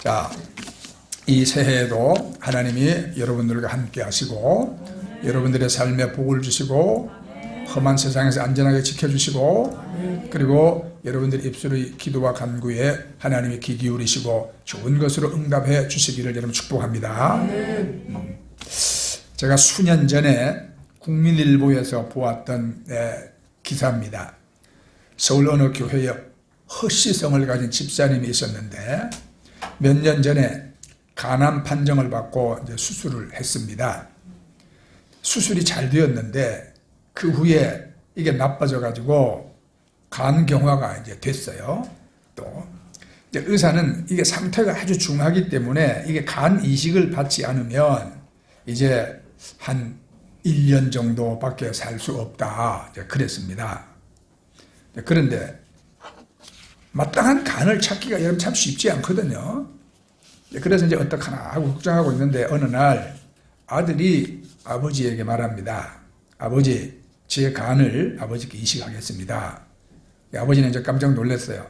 자, 이 새해에도 하나님이 여러분들과 함께 하시고 여러분들의 삶에 복을 주시고 험한 세상에서 안전하게 지켜주시고 그리고 여러분들의 입술의 기도와 간구에 하나님이 귀 기울이시고 좋은 것으로 응답해 주시기를 여러분 축복합니다. 제가 수년 전에 국민일보에서 보았던 기사입니다. 서울 어느 교회에 허씨성을 가진 집사님이 있었는데 몇 년 전에 간암 판정을 받고 이제 수술을 했습니다. 수술이 잘 되었는데 그 후에 이게 나빠져 가지고 간경화가 이제 됐어요. 또 이제 의사는 이게 상태가 아주 중하기 때문에 이게 간 이식을 받지 않으면 이제 한 1년 정도밖에 살 수 없다 이제 그랬습니다. 그런데 마땅한 간을 찾기가 여러분 참 쉽지 않거든요. 그래서 이제 어떡하나 하고 걱정하고 있는데 어느 날 아들이 아버지에게 말합니다. 아버지, 제 간을 아버지께 이식하겠습니다. 아버지는 이제 깜짝 놀랐어요.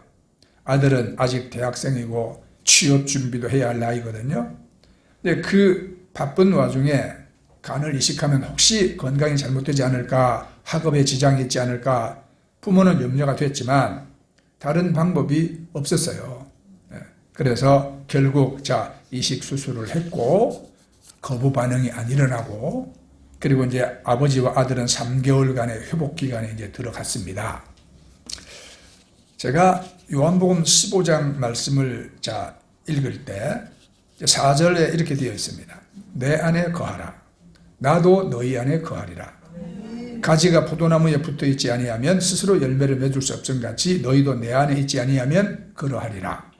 아들은 아직 대학생이고 취업 준비도 해야 할 나이거든요. 근데 그 바쁜 와중에 간을 이식하면 혹시 건강이 잘못되지 않을까, 학업에 지장이 있지 않을까, 부모는 염려가 됐지만 다른 방법이 없었어요. 그래서 결국 이식 수술을 했고 거부 반응이 안 일어나고 그리고 이제 아버지와 아들은 3개월간의 회복 기간에 이제 들어갔습니다. 제가 요한복음 15장 말씀을 읽을 때 4절에 이렇게 되어 있습니다. 내 안에 거하라. 나도 너희 안에 거하리라. 가지가 포도나무에 붙어 있지 아니하면 스스로 열매를 맺을 수 없음 같이 너희도 내 안에 있지 아니하면 그러하리라.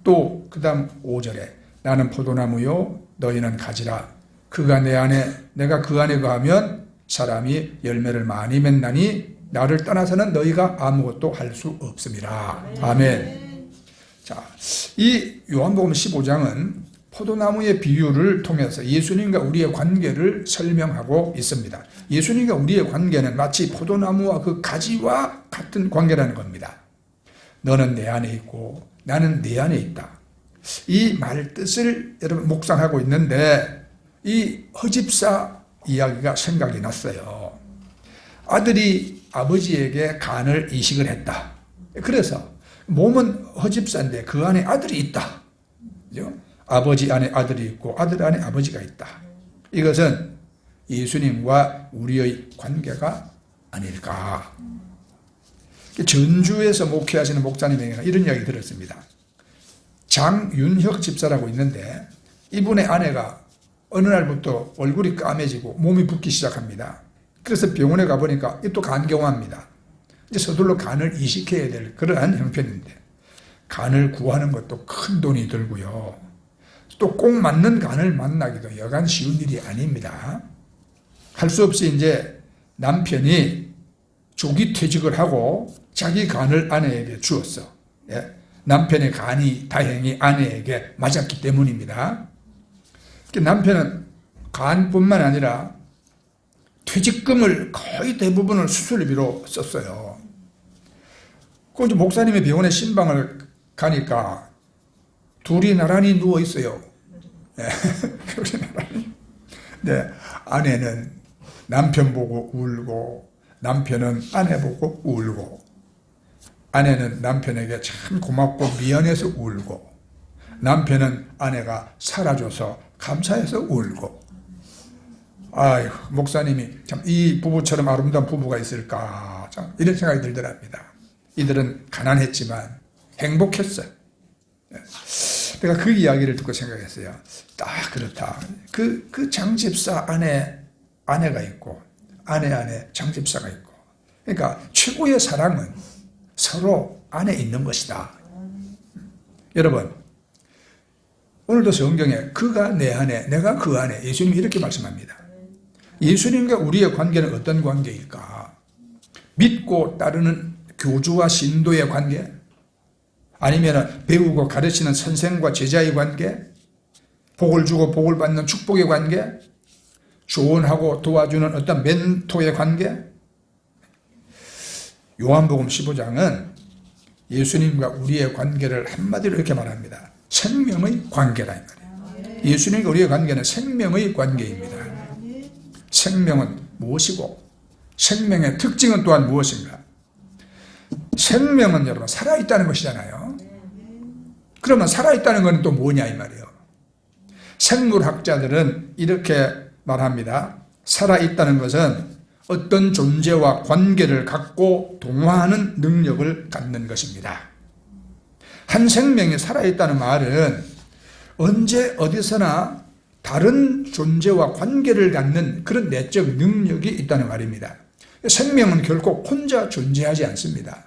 또 그다음 5절에 나는 포도나무요 너희는 가지라. 그가 내 안에 내가 그 안에 거하면 사람이 열매를 많이 맺나니 나를 떠나서는 너희가 아무것도 할 수 없음이라. 아멘. 자, 이 요한복음 15장은 포도나무의 비유를 통해서 예수님과 우리의 관계를 설명하고 있습니다. 예수님과 우리의 관계는 마치 포도나무와 그 가지와 같은 관계라는 겁니다. 너는 내 안에 있고 나는 네 안에 있다. 이 말 뜻을 여러분 묵상하고 있는데 이 허집사 이야기가 생각이 났어요. 아들이 아버지에게 간을 이식을 했다. 그래서 몸은 허집사인데 그 안에 아들이 있다. 그죠? 아버지 안에 아들이 있고 아들 안에 아버지가 있다. 이것은 예수님과 우리의 관계가 아닐까. 전주에서 목회하시는 목사님에게는 이런 이야기 들었습니다. 장윤혁 집사라고 있는데 이분의 아내가 어느 날부터 얼굴이 까매지고 몸이 붓기 시작합니다. 그래서 병원에 가보니까 또 간경화입니다. 이제 서둘러 간을 이식해야 될 그러한 형편인데 간을 구하는 것도 큰 돈이 들고요. 또 꼭 맞는 간을 만나기도 여간 쉬운 일이 아닙니다. 할 수 없이 이제 남편이 조기 퇴직을 하고 자기 간을 아내에게 주었어. 남편의 간이 다행히 아내에게 맞았기 때문입니다. 남편은 간뿐만 아니라 퇴직금을 거의 대부분을 수술비로 썼어요. 그 이제 목사님의 병원에 신방을 가니까 둘이 나란히 누워 있어요. 둘이 나란히. 네, 아내는 남편 보고 울고 남편은 아내 보고 울고 아내는 남편에게 참 고맙고 미안해서 울고 남편은 아내가 살아줘서 감사해서 울고. 아이고, 목사님이 참 이 부부처럼 아름다운 부부가 있을까 참 이런 생각이 들더랍니다. 이들은 가난했지만 행복했어요. 내가 그 이야기를 듣고 생각했어요. 딱 그렇다. 그 장집사 안에 아내가 있고 아내 안에 장집사가 있고 그러니까 최고의 사랑은 서로 안에 있는 것이다. 여러분 오늘도 성경에 그가 내 안에 내가 그 안에 예수님이 이렇게 말씀합니다. 예수님과 우리의 관계는 어떤 관계일까? 믿고 따르는 교주와 신도의 관계? 아니면 배우고 가르치는 선생과 제자의 관계? 복을 주고 복을 받는 축복의 관계? 조언하고 도와주는 어떤 멘토의 관계? 요한복음 15장은 예수님과 우리의 관계를 한마디로 이렇게 말합니다. 생명의 관계다 이 말이에요. 예수님과 우리의 관계는 생명의 관계입니다. 생명은 무엇이고 생명의 특징은 또한 무엇인가? 생명은 여러분 살아있다는 것이잖아요. 그러면 살아있다는 것은 또 뭐냐 이 말이에요. 생물학자들은 이렇게 말합니다. 살아있다는 것은 어떤 존재와 관계를 갖고 동화하는 능력을 갖는 것입니다. 한 생명이 살아있다는 말은 언제 어디서나 다른 존재와 관계를 갖는 그런 내적 능력이 있다는 말입니다. 생명은 결코 혼자 존재하지 않습니다.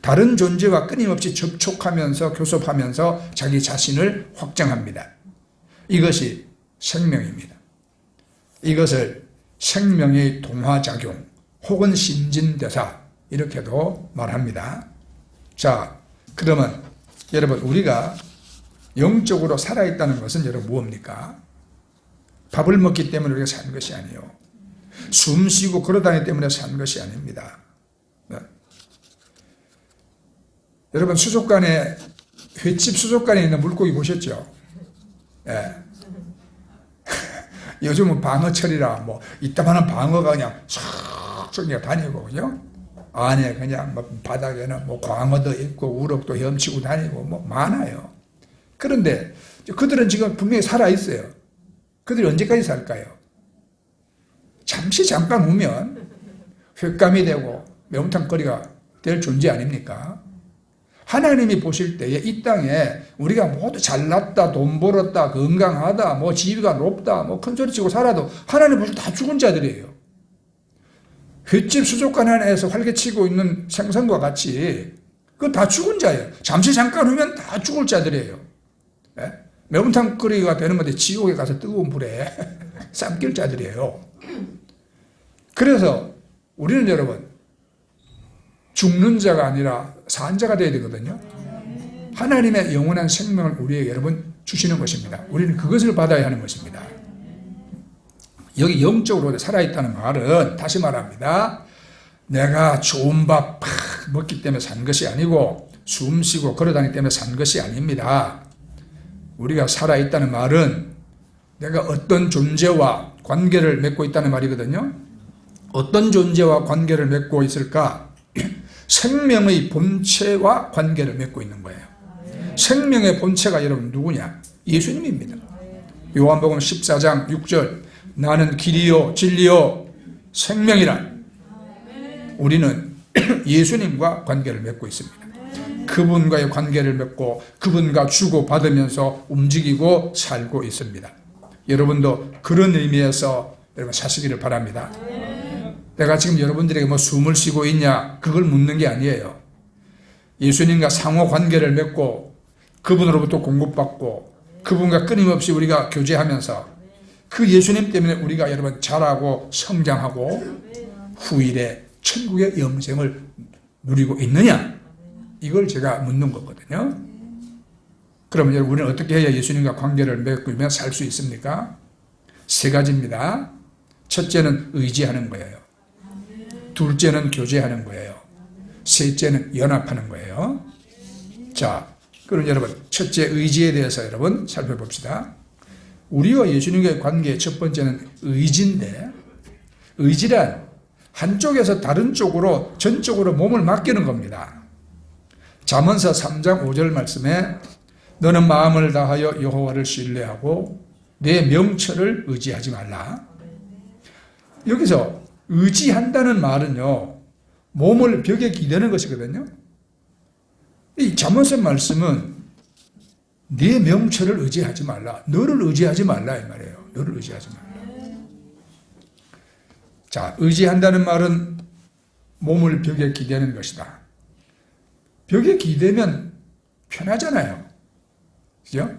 다른 존재와 끊임없이 접촉하면서 교섭하면서 자기 자신을 확장합니다. 이것이 생명입니다. 이것을 생명의 동화작용 혹은 신진대사 이렇게도 말합니다. 자, 그러면 여러분 우리가 영적으로 살아있다는 것은 여러분 무엇입니까? 밥을 먹기 때문에 우리가 사는 것이 아니에요. 숨 쉬고 걸어다니기 때문에 사는 것이 아닙니다. 네. 여러분 수족관에 횟집 수족관에 있는 물고기 보셨죠? 네. 요즘은 방어철이라 뭐 이따만한 방어가 그냥 쏙 다니고 그죠? 안에 그냥 뭐 바닥에는 뭐 광어도 있고 우럭도 헤엄치고 다니고 뭐 많아요. 그런데 그들은 지금 분명히 살아 있어요. 그들이 언제까지 살까요? 잠깐 오면 횟감이 되고 매운탕거리가 될 존재 아닙니까? 하나님이 보실 때에 이 땅에 우리가 모두 잘났다, 돈 벌었다, 건강하다, 뭐 지위가 높다, 뭐 큰소리치고 살아도 하나님 보실 때 다 죽은 자들이에요. 횟집 수족관 안에서 활개치고 있는 생선과 같이 그거 다 죽은 자예요. 잠깐 후면 다 죽을 자들이에요. 네? 매운탕거리가 되는 건데 지옥에 가서 뜨거운 불에 삼킬 자들이에요. 그래서 우리는 여러분 죽는 자가 아니라 산 자가 되어야 되거든요. 하나님의 영원한 생명을 우리에게 여러분 주시는 것입니다. 우리는 그것을 받아야 하는 것입니다. 여기 영적으로 살아있다는 말은 다시 말합니다. 내가 좋은 밥 먹기 때문에 산 것이 아니고 숨 쉬고 걸어다니기 때문에 산 것이 아닙니다. 우리가 살아있다는 말은 내가 어떤 존재와 관계를 맺고 있다는 말이거든요. 어떤 존재와 관계를 맺고 있을까? 생명의 본체와 관계를 맺고 있는 거예요. 생명의 본체가 여러분 누구냐? 예수님입니다. 요한복음 14장 6절 나는 길이요 진리요 생명이라. 우리는 예수님과 관계를 맺고 있습니다. 그분과의 관계를 맺고 그분과 주고받으면서 움직이고 살고 있습니다. 여러분도 그런 의미에서 여러분 사시기를 바랍니다. 내가 지금 여러분들에게 뭐 숨을 쉬고 있냐 그걸 묻는 게 아니에요. 예수님과 상호 관계를 맺고 그분으로부터 공급받고 그분과 끊임없이 우리가 교제하면서 그 예수님 때문에 우리가 여러분 자라고 성장하고 후일에 천국의 영생을 누리고 있느냐 이걸 제가 묻는 거거든요. 그러면 여러분 우리는 어떻게 해야 예수님과 관계를 맺으며 살 수 있습니까? 세 가지입니다. 첫째는 의지하는 거예요. 둘째는 교제하는 거예요. 셋째는 연합하는 거예요. 자, 그럼 여러분 첫째 의지에 대해서 여러분 살펴봅시다. 우리와 예수님과의 관계의 첫 번째는 의지인데 의지란 한쪽에서 다른 쪽으로 전적으로 몸을 맡기는 겁니다. 잠언서 3장 5절 말씀에 너는 마음을 다하여 여호와를 신뢰하고 내 명철을 의지하지 말라. 여기서 의지한다는 말은요 몸을 벽에 기대는 것이거든요. 이 잠언서 말씀은 네 명철을 의지하지 말라, 너를 의지하지 말라 이 말이에요. 너를 의지하지 말라. 자, 의지한다는 말은 몸을 벽에 기대는 것이다. 벽에 기대면 편하잖아요. 그죠?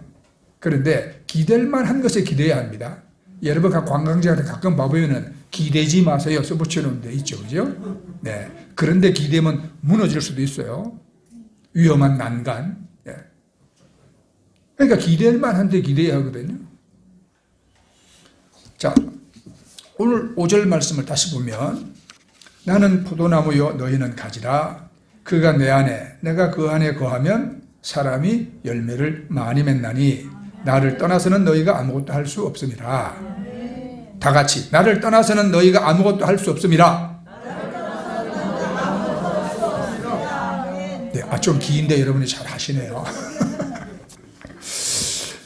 그런데 기댈 만한 것에 기대야 합니다. 여러분 관광지한테 가끔 봐보면은 기대지 마세요 써붙여놓은 데 있죠. 그죠? 네. 그런데 기대면 무너질 수도 있어요. 위험한 난간. 네. 그러니까 기댈 만한 데 기대야 하거든요. 자, 오늘 5절 말씀을 다시 보면 나는 포도나무요 너희는 가지라. 그가 내 안에 내가 그 안에 거하면 사람이 열매를 많이 맺나니 나를 떠나서는 너희가 아무것도 할 수 없음이라. 다 같이 나를 떠나서는 너희가 아무것도 할 수 없음이라. 네, 좀 긴데 여러분이 잘 하시네요.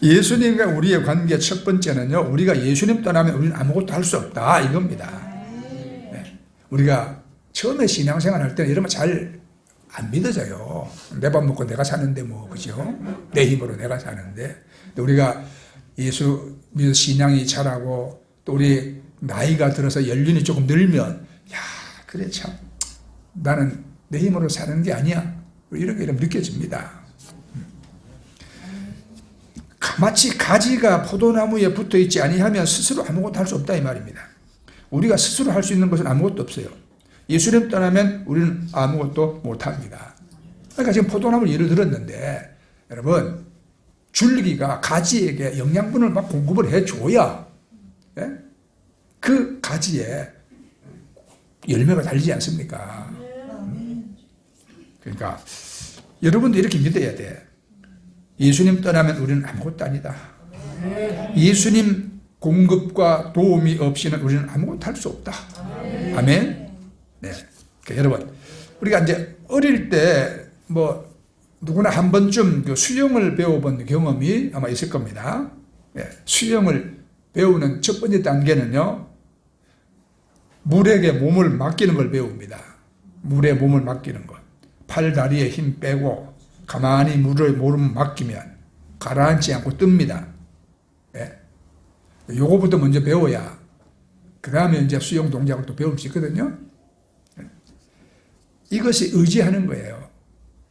예수님과 우리의 관계 첫 번째는요, 우리가 예수님 떠나면 우리는 아무것도 할 수 없다 이겁니다. 네. 우리가 처음에 신앙생활 할 때는 이러면 잘 안 믿어져요. 내 밥 먹고 내가 사는데 뭐, 그죠? 내 힘으로 내가 사는데. 우리가 예수 믿어 신앙이 자라고 또 우리 나이가 들어서 연륜이 조금 늘면, 야, 그래 참 나는 내 힘으로 사는 게 아니야, 이렇게 느껴집니다. 마치 가지가 포도나무에 붙어 있지 아니하면 스스로 아무것도 할 수 없다 이 말입니다. 우리가 스스로 할 수 있는 것은 아무것도 없어요. 예수님 떠나면 우리는 아무것도 못합니다. 그러니까 지금 포도나무를 예를 들었는데, 여러분 줄기가 가지에게 영양분을 막 공급을 해줘야, 예? 그 가지에 열매가 달리지 않습니까? 그러니까 여러분도 이렇게 믿어야 돼. 예수님 떠나면 우리는 아무것도 아니다. 예수님 공급과 도움이 없이는 우리는 아무것도 할 수 없다. 아멘. 네. 그러니까 여러분, 우리가 이제 어릴 때 뭐 누구나 한 번쯤 그 수영을 배워본 경험이 아마 있을 겁니다. 네. 수영을 배우는 첫 번째 단계는요, 물에게 몸을 맡기는 걸 배웁니다. 물에 몸을 맡기는 것. 팔, 다리에 힘 빼고 가만히 물을 맡기면 가라앉지 않고 뜹니다. 예. 요거부터 먼저 배워야 그 다음에 이제 수영 동작을 또 배울 수 있거든요. 예. 이것이 의지하는 거예요.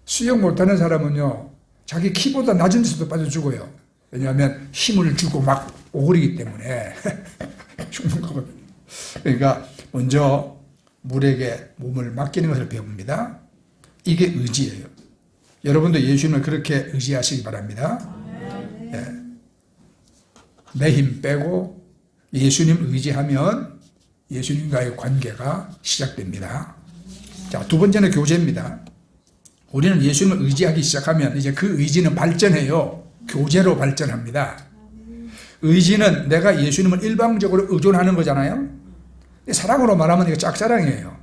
수영 못하는 사람은요, 자기 키보다 낮은 데서도 빠져 죽어요. 왜냐하면 힘을 주고 막 오그리기 때문에 죽는 거거든요. 그러니까 먼저 물에게 몸을 맡기는 것을 배웁니다. 이게 의지예요. 여러분도 예수님을 그렇게 의지하시기 바랍니다. 예. 내 힘 빼고 예수님 의지하면 예수님과의 관계가 시작됩니다. 자, 두 번째는 교제입니다. 우리는 예수님을 의지하기 시작하면 이제 그 의지는 발전해요. 교제로 발전합니다. 의지는 내가 예수님을 일방적으로 의존하는 거잖아요. 사랑으로 말하면 이거 짝사랑이에요.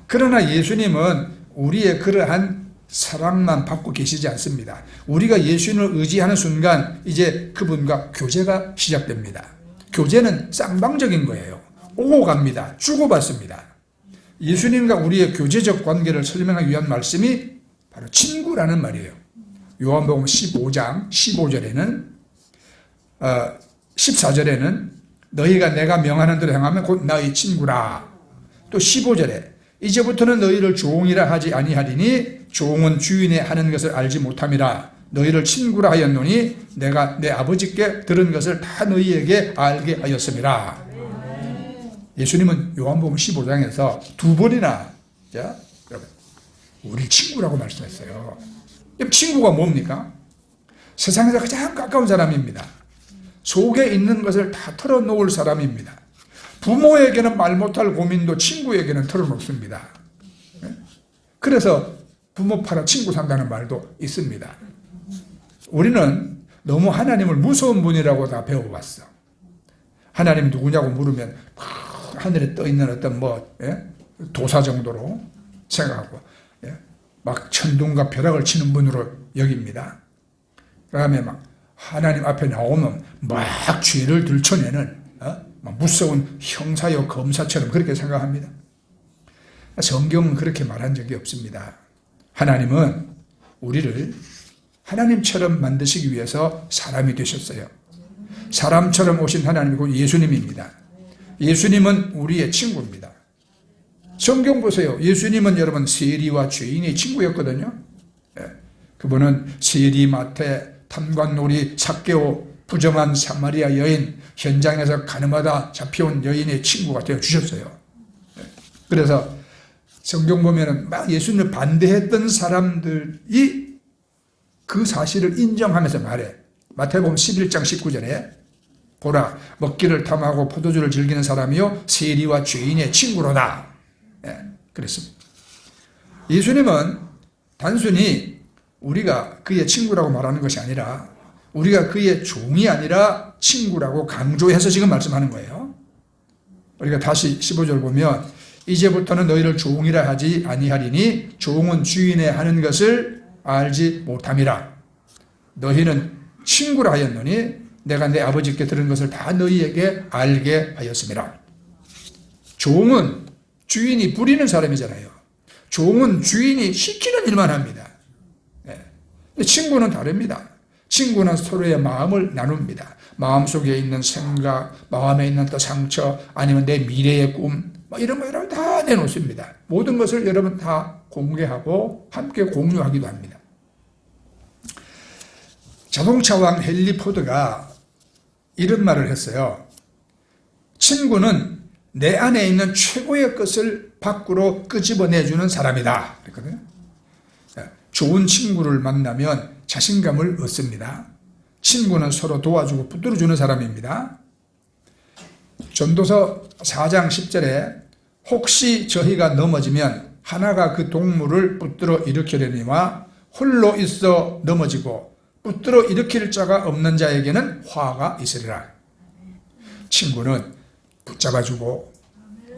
그러나 예수님은 우리의 그러한 사랑만 받고 계시지 않습니다. 우리가 예수님을 의지하는 순간 이제 그분과 교제가 시작됩니다. 교제는 쌍방적인 거예요. 오고 갑니다. 주고받습니다. 예수님과 우리의 교제적 관계를 설명하기 위한 말씀이 바로 친구라는 말이에요. 요한복음 15장 15절에는 14절에는 너희가 내가 명하는 대로 행하면 곧 나의 친구라. 또 15절에 이제부터는 너희를 종이라 하지 아니하리니 종은 주인의 하는 것을 알지 못함이라. 너희를 친구라 하였노니 내가 내 아버지께 들은 것을 다 너희에게 알게 하였음이라. 예수님은 요한복음 15장에서 두 번이나, 자, 여러분, 우리 친구라고 말씀했어요. 친구가 뭡니까? 세상에서 가장 가까운 사람입니다. 속에 있는 것을 다 털어놓을 사람입니다. 부모에게는 말 못할 고민도 친구에게는 털어놓습니다. 그래서 부모 팔아 친구 산다는 말도 있습니다. 우리는 너무 하나님을 무서운 분이라고 다 배워봤어. 하나님이 누구냐고 물으면 하늘에 떠 있는 어떤 도사 정도로 생각하고, 막 천둥과 벼락을 치는 분으로 여깁니다. 그 다음에 막 하나님 앞에 나오면 막 죄를 들춰내는 막 무서운 형사요 검사처럼 그렇게 생각합니다. 성경은 그렇게 말한 적이 없습니다. 하나님은 우리를 하나님처럼 만드시기 위해서 사람이 되셨어요. 사람처럼 오신 하나님이 곧 예수님입니다. 예수님은 우리의 친구입니다. 성경 보세요. 예수님은 여러분 세리와 죄인의 친구였거든요. 그분은 세리, 마태, 탐관놀이, 삭개오, 부정한 사마리아 여인, 현장에서 가늠하다 잡혀온 여인의 친구가 되어주셨어요. 그래서 성경 보면은 막 예수님을 반대했던 사람들이 그 사실을 인정하면서 말해. 마태복음 11장 19절에 보라, 먹기를 탐하고 포도주를 즐기는 사람이요 세리와 죄인의 친구로다. 그랬습니다. 예수님은 단순히 우리가 그의 친구라고 말하는 것이 아니라 우리가 그의 종이 아니라 친구라고 강조해서 지금 말씀하는 거예요. 우리가 다시 15절 보면 이제부터는 너희를 종이라 하지 아니하리니 종은 주인의 하는 것을 알지 못함이라. 너희는 친구라 하였노니 내가 내 아버지께 들은 것을 다 너희에게 알게 하였음이라. 종은 주인이 부리는 사람이잖아요. 종은 주인이 시키는 일만 합니다. 근데 친구는 다릅니다. 친구는 서로의 마음을 나눕니다. 마음속에 있는 생각, 마음에 있는 또 상처, 아니면 내 미래의 꿈, 이런 거 여러분 다 내놓습니다. 모든 것을 여러분 다 공개하고 함께 공유하기도 합니다. 자동차왕 헨리 포드가 이런 말을 했어요. 친구는 내 안에 있는 최고의 것을 밖으로 끄집어내주는 사람이다. 그랬거든요. 좋은 친구를 만나면 자신감을 얻습니다. 친구는 서로 도와주고 붙들어주는 사람입니다. 전도서 4장 10절에 혹시 저희가 넘어지면 하나가 그 동물을 붙들어 일으키려니와 홀로 있어 넘어지고 붙들어 일으킬 자가 없는 자에게는 화가 있으리라. 친구는 붙잡아주고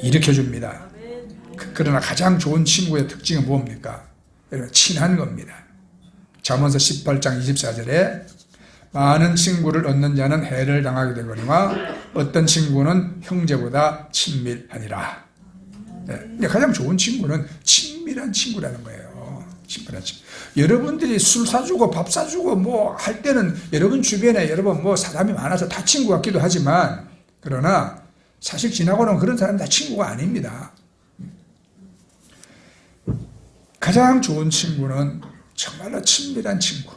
일으켜줍니다. 그러나 가장 좋은 친구의 특징은 뭡니까? 친한 겁니다. 잠언서 18장 24절에 많은 친구를 얻는 자는 해를 당하게 되거니와 어떤 친구는 형제보다 친밀하니라. 근데 가장 좋은 친구는 친밀한 친구라는 거예요. 친밀한 친구. 여러분들이 술 사주고 밥 사주고 뭐 할 때는 여러분 주변에 여러분 뭐 사람이 많아서 다 친구 같기도 하지만 그러나 사실 지나고는 그런 사람 다 친구가 아닙니다. 가장 좋은 친구는 정말로 친밀한 친구.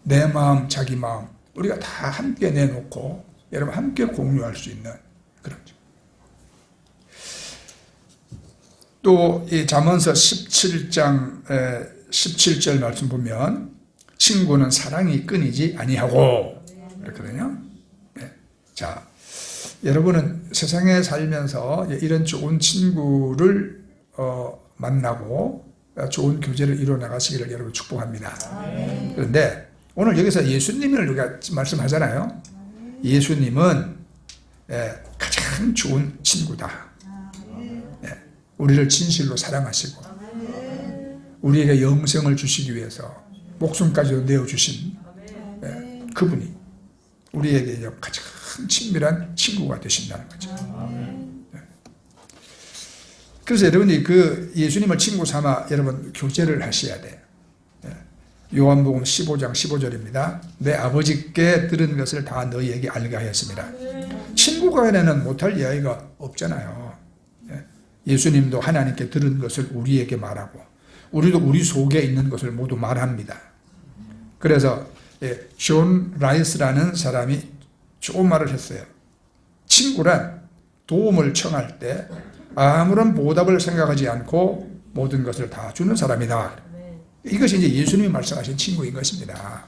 내 마음, 자기 마음, 우리가 다 함께 내놓고 여러분 함께 공유할 수 있는 그런 친구. 또 이 잠언서 17장 17절 말씀 보면 친구는 사랑이 끊이지 아니하고 그렇거든요. 자, 여러분은 세상에 살면서 이런 좋은 친구를 만나고 좋은 교제를 이루어 나가시기를 여러분 축복합니다. 그런데 오늘 여기서 예수님을 우리가 말씀하잖아요. 예수님은 가장 좋은 친구다. 우리를 진실로 사랑하시고 우리에게 영생을 주시기 위해서 목숨까지도 내어주신 그분이 우리에게 가장 친밀한 친구가 되신다는 거죠. 네. 그래서 여러분이 그 예수님을 친구 삼아 여러분 교제를 하셔야 돼요. 요한복음 15장 15절입니다. 내 아버지께 들은 것을 다 너희에게 알게 하였습니다. 친구 간에는 못할 이야기가 없잖아요. 예수님도 하나님께 들은 것을 우리에게 말하고 우리도 우리 속에 있는 것을 모두 말합니다. 그래서 존 라이스라는 사람이 좋은 말을 했어요. 친구란 도움을 청할 때 아무런 보답을 생각하지 않고 모든 것을 다 주는 사람이다. 이것이 이제 예수님이 말씀하신 친구인 것입니다.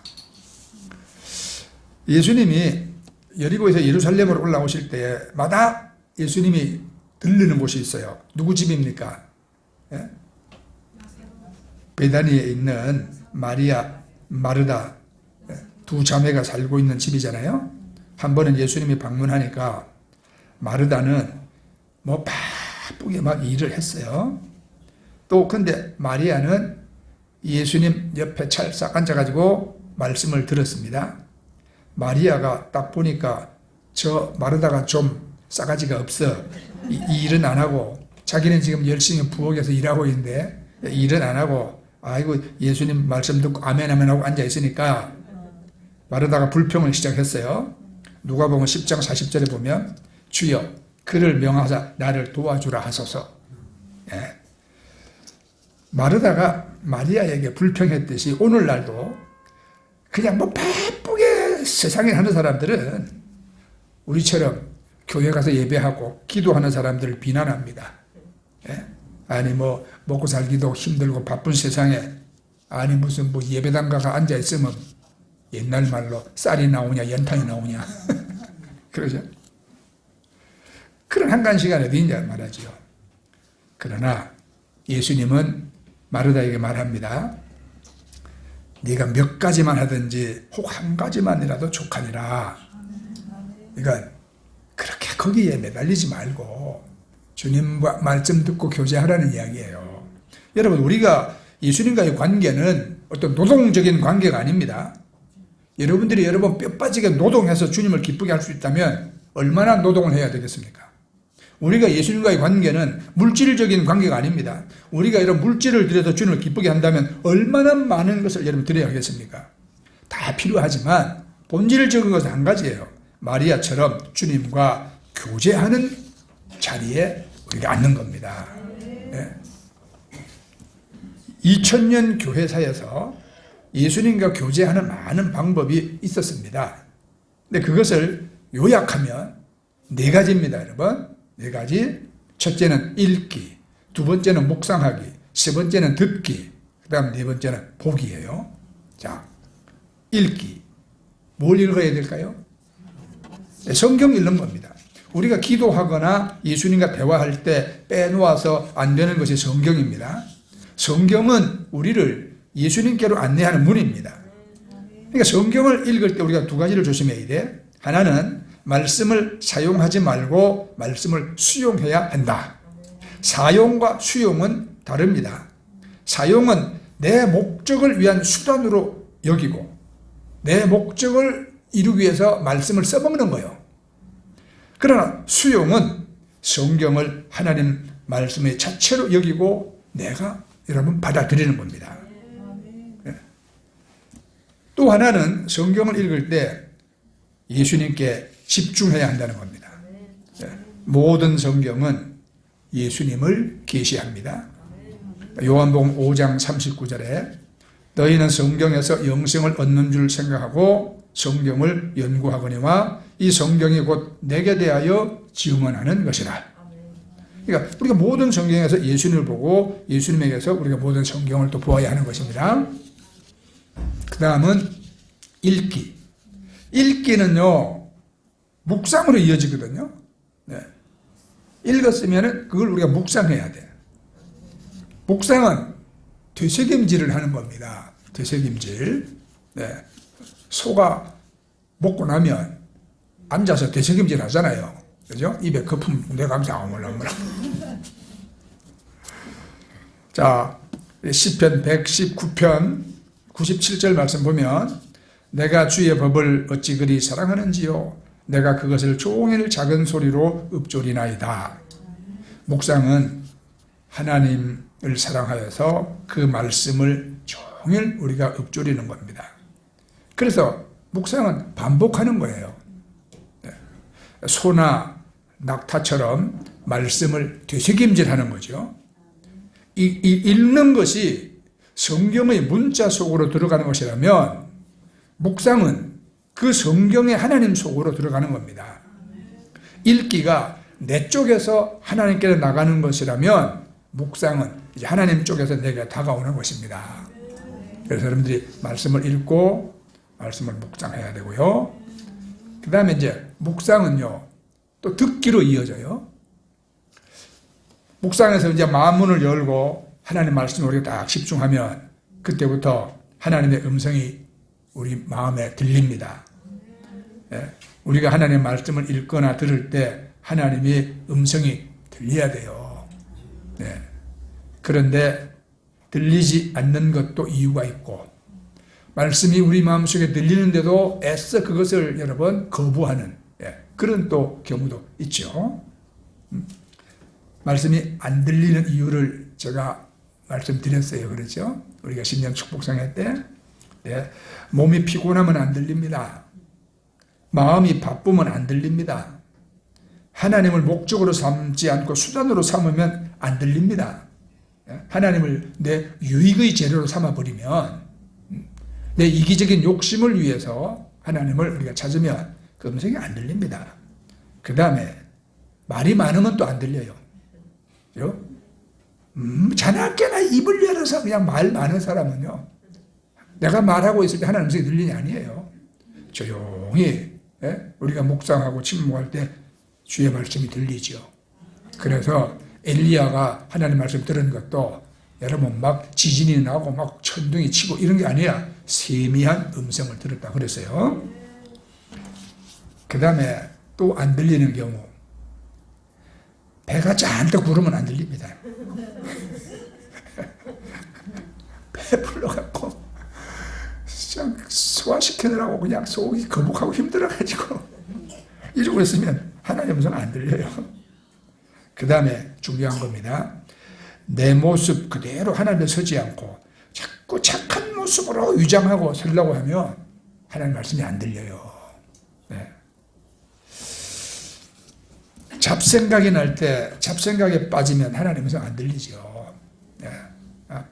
예수님이 여리고에서 예루살렘으로 올라오실 때마다 예수님이 들르는 곳이 있어요. 누구 집입니까? 베다니에 있는 마리아, 마르다 두 자매가 살고 있는 집이잖아요. 한 번은 예수님이 방문하니까 마르다는 뭐 바쁘게 막 일을 했어요. 또 근데 마리아는 예수님 옆에 찰싹 앉아가지고 말씀을 들었습니다. 마리아가 딱 보니까 저 마르다가 좀 싸가지가 없어. 이 일은 안 하고 자기는 지금 열심히 부엌에서 일하고 있는데 일은 안 하고 아이고 예수님 말씀 듣고 아멘 아멘 하고 앉아 있으니까 마르다가 불평을 시작했어요. 누가복음 10장 40절에 보면 주여 그를 명하사 나를 도와주라 하소서. 마르다가 마리아에게 불평했듯이 오늘날도 그냥 뭐 바쁘게 세상에 하는 사람들은 우리처럼 교회 가서 예배하고 기도하는 사람들을 비난합니다. 아니 뭐 먹고 살기도 힘들고 바쁜 세상에 아니 무슨 뭐 예배당 가가 앉아 있으면 옛날 말로 쌀이 나오냐 연탄이 나오냐 그러죠. 그런 한간 시간에 어디 있냐 말하죠. 그러나 예수님은 마르다에게 말합니다. 네가 몇 가지만 하든지 혹 한 가지만이라도 족하니라. 그러니까 그렇게 거기에 매달리지 말고 주님과 말씀 듣고 교제하라는 이야기예요. 여러분, 우리가 예수님과의 관계는 어떤 노동적인 관계가 아닙니다. 여러분들이 여러분 뼈 빠지게 노동해서 주님을 기쁘게 할 수 있다면 얼마나 노동을 해야 되겠습니까? 우리가 예수님과의 관계는 물질적인 관계가 아닙니다. 우리가 이런 물질을 들여서 주님을 기쁘게 한다면 얼마나 많은 것을 여러분 드려야 하겠습니까? 다 필요하지만 본질적인 것은 한 가지예요. 마리아처럼 주님과 교제하는 자리에 우리가 앉는 겁니다. 네. 2000년 교회사에서 예수님과 교제하는 많은 방법이 있었습니다. 근데 그것을 요약하면 4가지입니다, 여러분. 4가지. 첫째는 읽기, 두 번째는 묵상하기, 세 번째는 듣기, 그 다음 4번째는 보기예요. 자, 읽기. 뭘 읽어야 될까요? 성경 읽는 겁니다. 우리가 기도하거나 예수님과 대화할 때 빼놓아서 안 되는 것이 성경입니다. 성경은 우리를 예수님께로 안내하는 문입니다. 그러니까 성경을 읽을 때 우리가 2가지를 조심해야 돼. 하나는 말씀을 사용하지 말고 말씀을 수용해야 한다. 사용과 수용은 다릅니다. 사용은 내 목적을 위한 수단으로 여기고 내 목적을 이루기 위해서 말씀을 써먹는 거예요. 그러나 수용은 성경을 하나님 말씀의 자체로 여기고 내가 여러분 받아들이는 겁니다. 또 하나는 성경을 읽을 때 예수님께 집중해야 한다는 겁니다. 모든 성경은 예수님을 계시합니다. 요한복음 5장 39절에 너희는 성경에서 영생을 얻는 줄 생각하고 성경을 연구하거니와 이 성경이 곧 내게 대하여 증언하는 것이라. 그러니까 우리가 모든 성경에서 예수님을 보고 예수님에게서 우리가 모든 성경을 또 보아야 하는 것입니다. 그 다음은 읽기. 읽기는요, 묵상으로 이어지거든요. 네. 읽었으면 그걸 우리가 묵상해야 돼. 묵상은 되새김질을 하는 겁니다. 되새김질. 네. 소가 먹고 나면 앉아서 되새김질 하잖아요. 그죠? 입에 거품 내감싸고 몰라. 자, 시편 119편 97절 말씀 보면 내가 주의 법을 어찌 그리 사랑하는지요. 내가 그것을 종일 작은 소리로 읊조리나이다. 묵상은 하나님을 사랑하여서 그 말씀을 종일 우리가 읊조리는 겁니다. 그래서 묵상은 반복하는 거예요. 소나 낙타처럼 말씀을 되새김질하는 거죠. 읽는 것이 성경의 문자 속으로 들어가는 것이라면 묵상은 그 성경의 하나님 속으로 들어가는 겁니다. 읽기가 내 쪽에서 하나님께로 나가는 것이라면 묵상은 이제 하나님 쪽에서 내게 다가오는 것입니다. 그래서 여러분들이 말씀을 읽고 말씀을 묵상해야 되고요. 그 다음에 이제 묵상은요, 또 듣기로 이어져요. 묵상에서 이제 마음문을 열고 하나님 말씀을 우리가 딱 집중하면 그때부터 하나님의 음성이 우리 마음에 들립니다. 예, 우리가 하나님의 말씀을 읽거나 들을 때 하나님의 음성이 들려야 돼요. 네. 그런데 들리지 않는 것도 이유가 있고 말씀이 우리 마음속에 들리는데도 애써 그것을 여러분 거부하는 그런 또 경우도 있죠. 말씀이 안 들리는 이유를 제가 말씀드렸어요. 그렇죠? 우리가 신년 축복성회 때 몸이 피곤하면 안 들립니다. 마음이 바쁘면 안 들립니다. 하나님을 목적으로 삼지 않고 수단으로 삼으면 안 들립니다. 하나님을 내 유익의 재료로 삼아버리면 내 이기적인 욕심을 위해서 하나님을 우리가 찾으면 그 음성이 안 들립니다. 그 다음에 말이 많으면 또 안 들려요. 그죠? 자나깨나 입을 열어서 그냥 말 많은 사람은요, 내가 말하고 있을 때 하나님 음성이 들리냐 아니에요. 조용히 우리가 묵상하고 침묵할 때 주의 말씀이 들리죠. 그래서 엘리야가 하나님 말씀 들은 것도 여러분 막 지진이 나고 막 천둥이 치고 이런 게 아니라 세미한 음성을 들었다 그랬어요. 그 다음에 또 안 들리는 경우, 배가 잔뜩 부르면 안 들립니다. 배 불러갖고 그냥 소화시키느라고 그냥 속이 거북하고 힘들어가지고 이러고 있으면 하나님 음성 안 들려요. 그 다음에 중요한 겁니다. 내 모습 그대로 하나님에 서지 않고 자꾸 착한 모습으로 위장하고 살려고 하면 하나님 말씀이 안 들려요. 네. 잡생각이 날 때 잡생각에 빠지면 하나님 음성 안 들리죠. 네.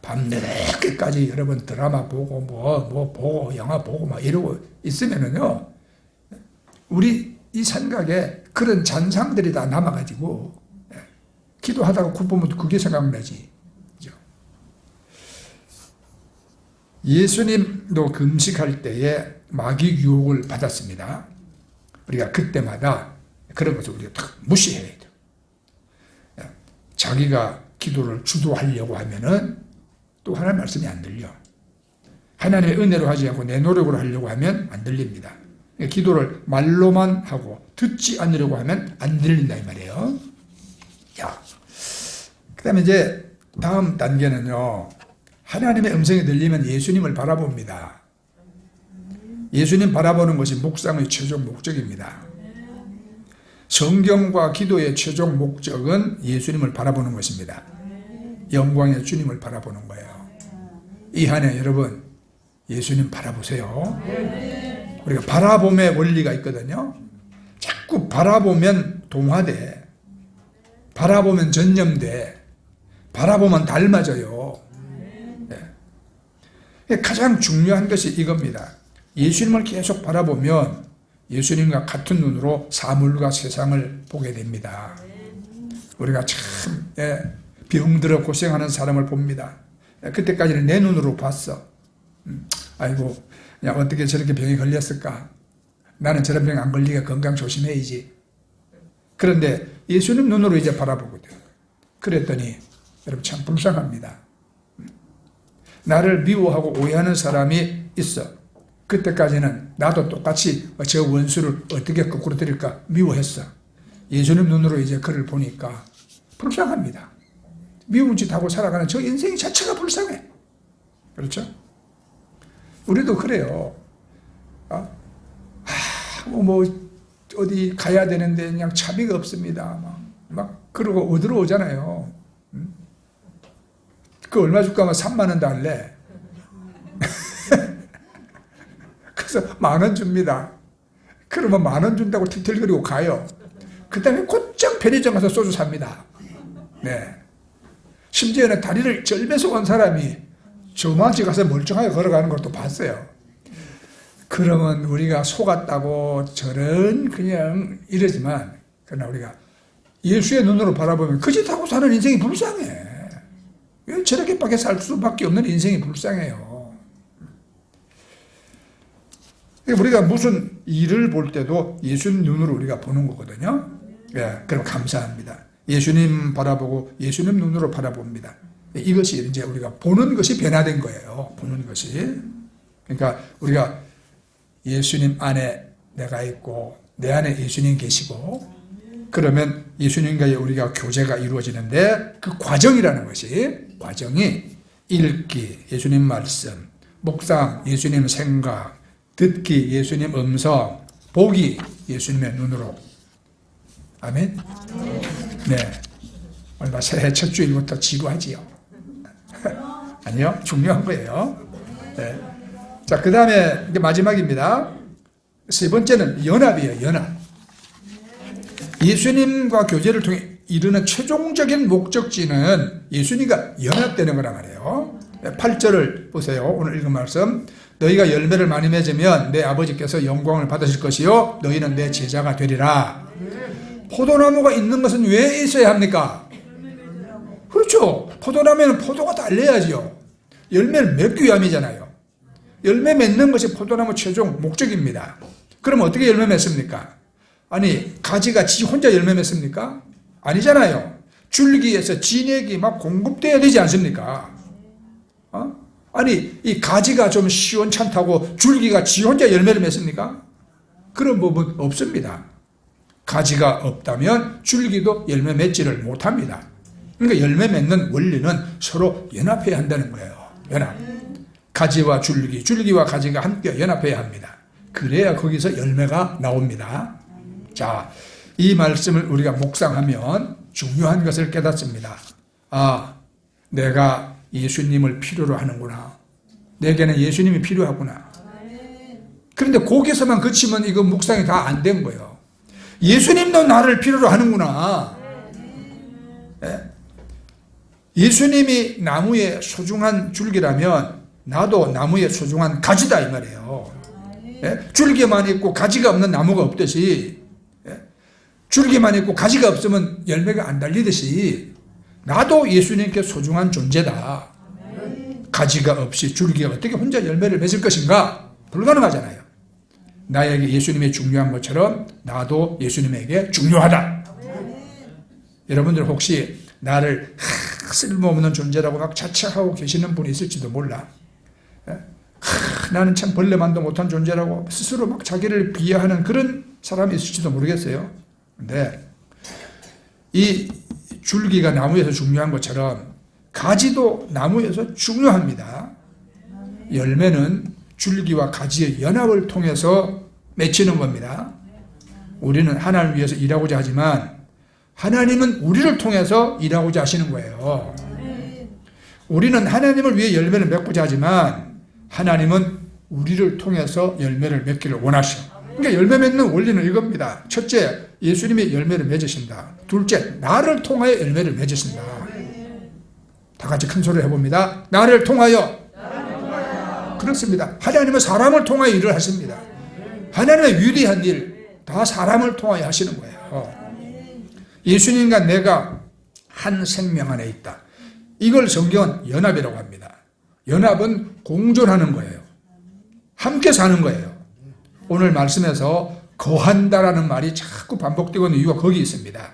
밤늦게까지 여러분 드라마 보고 뭐 보고 영화 보고 막 이러고 있으면은요, 우리 이 생각에 그런 잔상들이 다 남아가지고 기도하다가 굿 보면 그게 생각나지. 그죠? 예수님도 금식할 때에 마귀 유혹을 받았습니다. 우리가 그때마다 그런 것을 우리가 다 무시해야 돼요. 자기가 기도를 주도하려고 하면은 또 하나님 말씀이 안 들려. 하나님의 은혜로 하지 않고 내 노력으로 하려고 하면 안 들립니다. 기도를 말로만 하고 듣지 않으려고 하면 안 들린다 이 말이에요. 야, 그다음에 이제 다음 단계는요, 하나님의 음성이 들리면 예수님을 바라봅니다. 예수님 바라보는 것이 묵상의 최종 목적입니다. 성경과 기도의 최종 목적은 예수님을 바라보는 것입니다. 영광의 주님을 바라보는 거예요. 이 한 해 여러분 예수님 바라보세요. 우리가 바라봄의 원리가 있거든요. 자꾸 바라보면 동화돼, 바라보면 전념돼, 바라보면 닮아져요. 네. 가장 중요한 것이 이겁니다. 예수님을 계속 바라보면 예수님과 같은 눈으로 사물과 세상을 보게 됩니다. 우리가 참 병들어 고생하는 사람을 봅니다. 그때까지는 내 눈으로 봤어. 아이고, 야, 어떻게 저렇게 병이 걸렸을까? 나는 저런 병 안 걸리게 건강 조심해야지. 그런데 예수님 눈으로 이제 바라보거든. 그랬더니 여러분 참 불쌍합니다. 나를 미워하고 오해하는 사람이 있어. 그때까지는 나도 똑같이 저 원수를 어떻게 거꾸로 드릴까 미워했어. 예수님 눈으로 이제 그를 보니까 불쌍합니다. 미운 짓 하고 살아가는 저 인생 자체가 불쌍해. 그렇죠? 우리도 그래요. 뭐 어디 가야 되는데 그냥 차비가 없습니다. 막 그러고 어디로 오잖아요. 그 얼마 줄까 하면 3만 원 달래. 그래서 10,000원 줍니다. 그러면 10,000원 준다고 틱틱거리고 가요. 그 다음에 곧장 편의점 가서 소주 삽니다. 네. 심지어는 다리를 절면서 온 사람이 저만치 가서 멀쩡하게 걸어가는 것도 봤어요. 그러면 우리가 속았다고 저런 그냥 이러지만, 그러나 우리가 예수의 눈으로 바라보면 그 짓 하고 사는 인생이 불쌍해. 왜 저렇게밖에 살 수밖에 없는 인생이 불쌍해요. 우리가 무슨 일을 볼 때도 예수님 눈으로 우리가 보는 거거든요. 예, 그럼 감사합니다. 예수님 바라보고 예수님 눈으로 바라봅니다. 이것이 이제 우리가 보는 것이 변화된 거예요. 보는 것이. 그러니까 우리가 예수님 안에 내가 있고 내 안에 예수님 계시고, 그러면 예수님과의 우리가 교제가 이루어지는데 그 과정이라는 것이, 과정이 읽기, 예수님 말씀, 묵상, 예수님 생각, 듣기, 예수님 음성, 보기, 예수님의 눈으로. 아멘? 네. 얼마 새해 첫 주일부터 지루하지요? 아니요. 중요한 거예요. 네. 자, 그 다음에 이게 마지막입니다. 세 번째는 연합이에요. 연합. 예수님과 교제를 통해 이루는 최종적인 목적지는 예수님과 연합되는 거란 말이에요. 8절을 보세요. 오늘 읽은 말씀. 너희가 열매를 많이 맺으면 내 아버지께서 영광을 받으실 것이요 너희는 내 제자가 되리라. 포도나무가 있는 것은 왜 있어야 합니까? 그렇죠. 포도나무에는 포도가 달려야지요. 열매를 맺기 위함이잖아요. 열매 맺는 것이 포도나무 최종 목적입니다. 그럼 어떻게 열매 맺습니까? 아니, 가지가 지 혼자 열매 맺습니까? 아니잖아요. 줄기에서 진액이 막 공급돼야 되지 않습니까? 아니 이 가지가 좀 시원찮다고 줄기가 지 혼자 열매를 맺습니까? 그런 부분 없습니다. 가지가 없다면 줄기도 열매 맺지를 못합니다. 그러니까 열매 맺는 원리는 서로 연합해야 한다는 거예요. 연합. 가지와 줄기, 줄기와 가지가 함께 연합해야 합니다. 그래야 거기서 열매가 나옵니다. 자, 이 말씀을 우리가 묵상하면 중요한 것을 깨닫습니다. 아, 내가 예수님을 필요로 하는구나. 내게는 예수님이 필요하구나. 그런데 거기서만 그치면 이거 묵상이 다 안 된 거예요. 예수님도 나를 필요로 하는구나. 예수님이 나무의 소중한 줄기라면 나도 나무의 소중한 가지다 이 말이에요. 줄기만 있고 가지가 없는 나무가 없듯이, 줄기만 있고 가지가 없으면 열매가 안 달리듯이 나도 예수님께 소중한 존재다. 가지가 없이 줄기가 어떻게 혼자 열매를 맺을 것인가? 불가능하잖아요. 나에게 예수님이 중요한 것처럼 나도 예수님에게 중요하다. 여러분들 혹시 나를 쓸모없는 존재라고 막 자책하고 계시는 분이 있을지도 몰라. 나는 참 벌레만도 못한 존재라고 스스로 막 자기를 비하하는 그런 사람이 있을지도 모르겠어요. 근데 이 줄기가 나무에서 중요한 것처럼 가지도 나무에서 중요합니다. 열매는 줄기와 가지의 연합을 통해서 맺히는 겁니다. 우리는 하나님을 위해서 일하고자 하지만 하나님은 우리를 통해서 일하고자 하시는 거예요. 우리는 하나님을 위해 열매를 맺고자 하지만 하나님은 우리를 통해서 열매를 맺기를 원하셔. 그러니까 열매 맺는 원리는 이겁니다. 첫째, 예수님이 열매를 맺으신다. 둘째, 나를 통하여 열매를 맺으신다. 다 같이 큰 소리를 해봅니다. 나를 통하여. 그렇습니다. 하나님은 사람을 통하여 일을 하십니다. 하나님의 위대한 일 다 사람을 통하여 하시는 거예요. 예수님과 내가 한 생명 안에 있다. 이걸 성경은 연합이라고 합니다. 연합은 공존하는 거예요. 함께 사는 거예요. 오늘 말씀에서 거한다라는 말이 자꾸 반복되고 있는 이유가 거기 있습니다.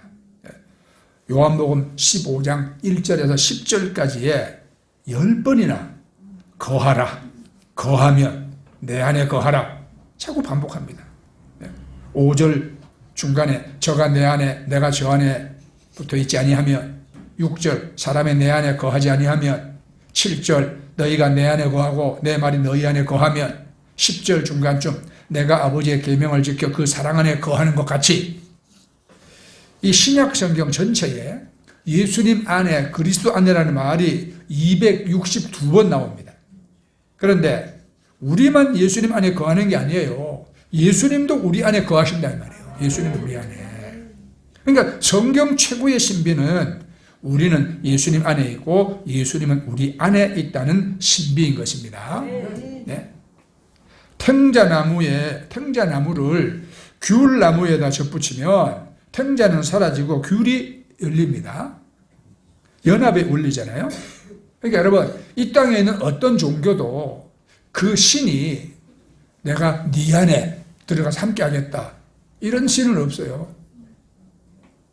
요한복음 15장 1절에서 10절까지에 10번이나 거하라, 거하면, 내 안에 거하라 자꾸 반복합니다. 5절 중간에 저가 내 안에 내가 저 안에 붙어 있지 아니하면, 6절 사람이 내 안에 거하지 아니하면, 7절 너희가 내 안에 거하고 내 말이 너희 안에 거하면, 10절 중간쯤 내가 아버지의 계명을 지켜 그 사랑 안에 거하는 것 같이. 이 신약 성경 전체에 예수님 안에, 그리스도 안에라는 말이 262번 나옵니다. 그런데 우리만 예수님 안에 거하는 게 아니에요. 예수님도 우리 안에 거하신다 이 말이에요. 예수님도 우리 안에. 그러니까 성경 최고의 신비는 우리는 예수님 안에 있고 예수님은 우리 안에 있다는 신비인 것입니다. 네. 탱자나무를 귤나무에다 접붙이면 탱자는 사라지고 귤이 열립니다. 연합의 원리잖아요. 그러니까 여러분, 이 땅에 있는 어떤 종교도 그 신이 내가 네 안에 들어가서 함께 하겠다 이런 신은 없어요.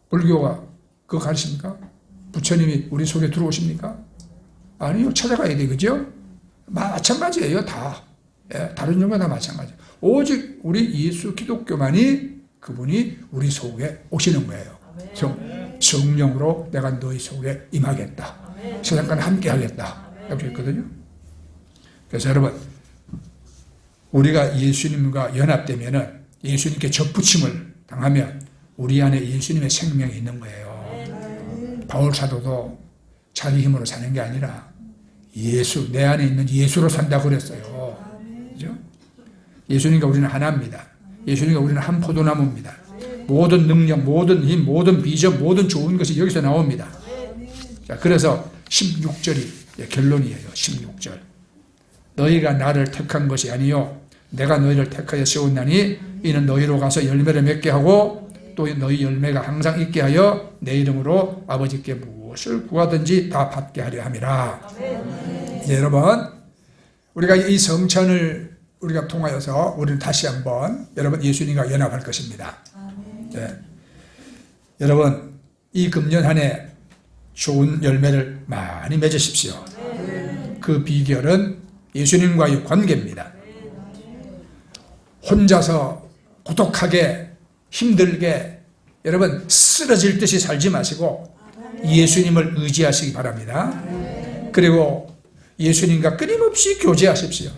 불교가 그거 가르칩니까? 부처님이 우리 속에 들어오십니까? 아니요. 찾아가야 돼. 그죠? 마찬가지예요. 다. 다른 종교가 다 마찬가지. 오직 우리 예수 기독교만이 그분이 우리 속에 오시는 거예요. 성령으로 내가 너희 속에 임하겠다. 세상과는 함께 하겠다. 이렇게 했거든요. 그래서 여러분, 우리가 예수님과 연합되면은, 예수님께 접붙임을 당하면 우리 안에 예수님의 생명이 있는 거예요. 바울 사도도 자기 힘으로 사는 게 아니라 예수, 내 안에 있는 예수로 산다고 그랬어요. 그죠? 예수님과 우리는 하나입니다. 예수님과 우리는 한 포도나무입니다. 모든 능력, 모든 힘, 모든 비전, 모든 좋은 것이 여기서 나옵니다. 자, 그래서 16절이 결론이에요. 16절. 너희가 나를 택한 것이 아니요 내가 너희를 택하여 세웠나니 이는 너희로 가서 열매를 맺게 하고 또 너희 열매가 항상 있게 하여 내 이름으로 아버지께 무엇을 구하든지 다 받게 하려 함이라. 여러분, 우리가 이 성찬을 우리가 통하여서 우리는 다시 한번 여러분 예수님과 연합할 것입니다. 네. 여러분, 이 금년 한 해 좋은 열매를 많이 맺으십시오. 그 비결은 예수님과의 관계입니다. 혼자서 고독하게 힘들게 여러분 쓰러질 듯이 살지 마시고 예수님을 의지하시기 바랍니다. 그리고 예수님과 끊임없이 교제하십시오.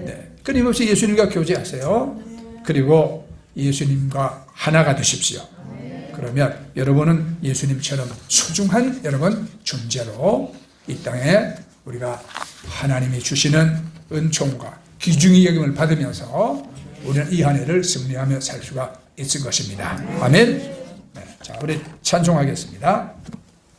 네, 끊임없이 예수님과 교제하세요. 그리고 예수님과 하나가 되십시오. 그러면 여러분은 예수님처럼 소중한 여러분 존재로 이 땅에 우리가 하나님이 주시는 은총과 귀중히 여김을 받으면서 우리는 이 한 해를 승리하며 살 수가 있을 것입니다. 아멘. 네, 자, 우리 찬송하겠습니다.